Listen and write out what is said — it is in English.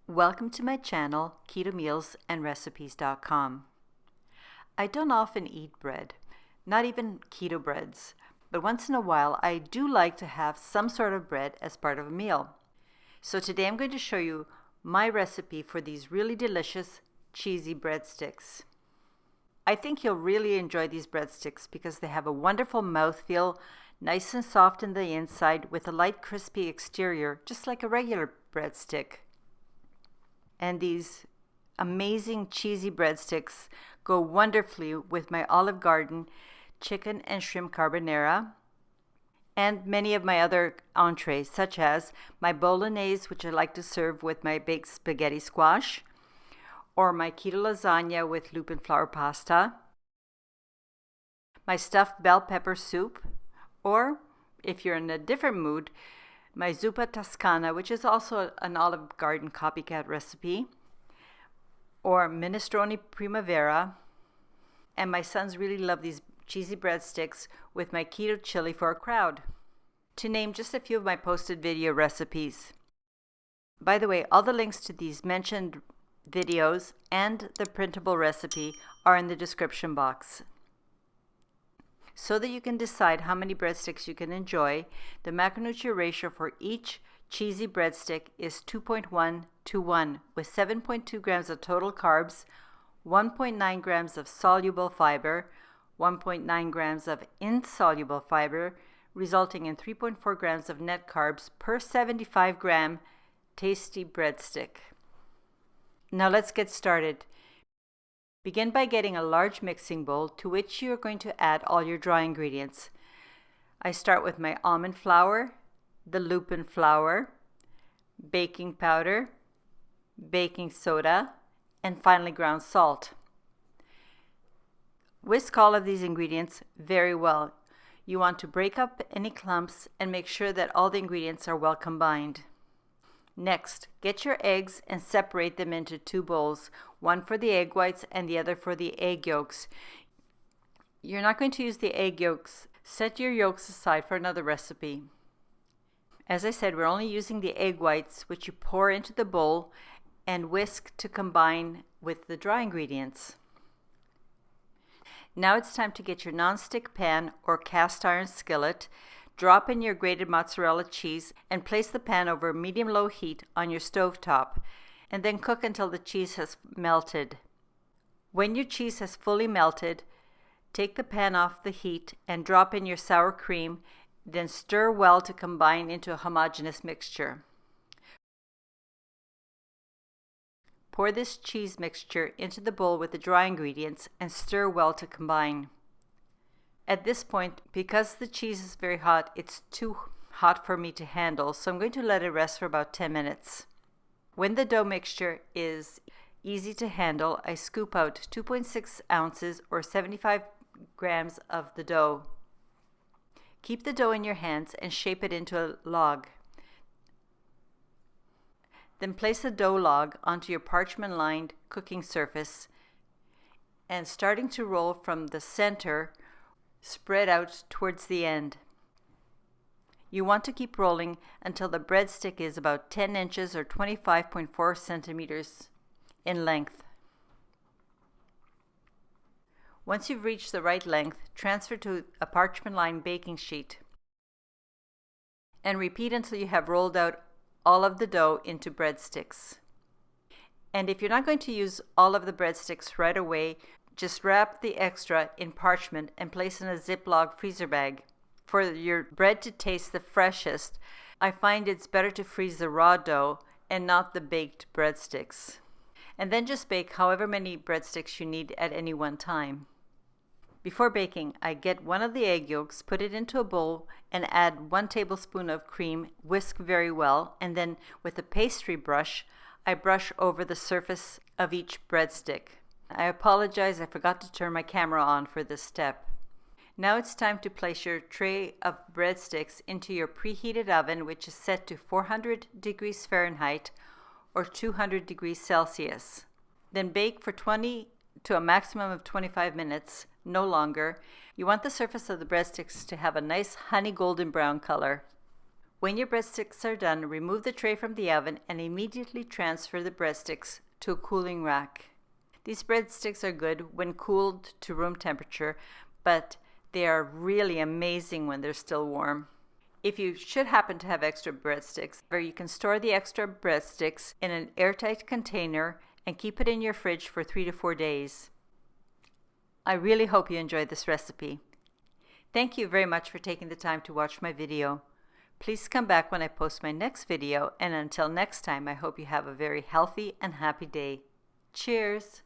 Welcome to my channel, ketomealsandrecipes.com. I don't often eat bread, not even keto breads, but once in a while I do like to have some sort of bread as part of a meal. So today I'm going to show you my recipe for these really delicious cheesy breadsticks. I think you'll really enjoy these breadsticks because they have a wonderful mouthfeel, nice and soft in the inside with a light crispy exterior, just like a regular breadstick. And these amazing cheesy breadsticks go wonderfully with my Olive Garden chicken and shrimp carbonara and many of my other entrees, such as my bolognese, which I like to serve with my baked spaghetti squash, or my keto lasagna with lupin flour pasta, my stuffed bell pepper soup, or if you're in a different mood, my zuppa toscana, which is also an Olive Garden copycat recipe, or minestrone primavera, and my sons really love these cheesy breadsticks with my keto chili for a crowd, to name just a few of my posted video recipes. By the way, all the links to these mentioned videos and the printable recipe are in the description box. So that you can decide how many breadsticks you can enjoy, the macronutrient ratio for each cheesy breadstick is 2.1 to 1, with 7.2 grams of total carbs, 1.9 grams of soluble fiber, 1.9 grams of insoluble fiber, resulting in 3.4 grams of net carbs per 75 gram tasty breadstick. Now let's get started. Begin by getting a large mixing bowl to which you are going to add all your dry ingredients. I start with my almond flour, the lupin flour, baking powder, baking soda, and finally ground salt. Whisk all of these ingredients very well. You want to break up any clumps and make sure that all the ingredients are well combined. Next, get your eggs and separate them into two bowls, one for the egg whites and the other for the egg yolks. You're not going to use the egg yolks. Set your yolks aside for another recipe. As I said, we're only using the egg whites, which you pour into the bowl and whisk to combine with the dry ingredients. Now it's time to get your nonstick pan or cast iron skillet. Drop in your grated mozzarella cheese and place the pan over medium-low heat on your stove top, and then cook until the cheese has melted. When your cheese has fully melted, take the pan off the heat and drop in your sour cream, then stir well to combine into a homogeneous mixture. Pour this cheese mixture into the bowl with the dry ingredients and stir well to combine. At this point, because the cheese is very hot, it's too hot for me to handle, so I'm going to let it rest for about 10 minutes. When the dough mixture is easy to handle, I scoop out 2.6 ounces or 75 grams of the dough. Keep the dough in your hands and shape it into a log. Then place the dough log onto your parchment-lined cooking surface and starting to roll from the center, spread out towards the end. You want to keep rolling until the breadstick is about 10 inches or 25.4 centimeters in length. Once you've reached the right length, transfer to a parchment-lined baking sheet and repeat until you have rolled out all of the dough into breadsticks. And if you're not going to use all of the breadsticks right away, just wrap the extra in parchment and place in a Ziploc freezer bag. For your bread to taste the freshest, I find it's better to freeze the raw dough and not the baked breadsticks. And then just bake however many breadsticks you need at any one time. Before baking, I get one of the egg yolks, put it into a bowl, and add 1 tablespoon of cream, whisk very well, and then with a pastry brush, I brush over the surface of each breadstick. I apologize, I forgot to turn my camera on for this step. Now it's time to place your tray of breadsticks into your preheated oven, which is set to 400 degrees Fahrenheit or 200 degrees Celsius. Then bake for 20 to a maximum of 25 minutes, no longer. You want the surface of the breadsticks to have a nice honey golden brown color. When your breadsticks are done, remove the tray from the oven and immediately transfer the breadsticks to a cooling rack. These breadsticks are good when cooled to room temperature, but they are really amazing when they're still warm. If you should happen to have extra breadsticks, you can store the extra breadsticks in an airtight container and keep it in your fridge for 3 to 4 days. I really hope you enjoyed this recipe. Thank you very much for taking the time to watch my video. Please come back when I post my next video, and until next time, I hope you have a very healthy and happy day. Cheers!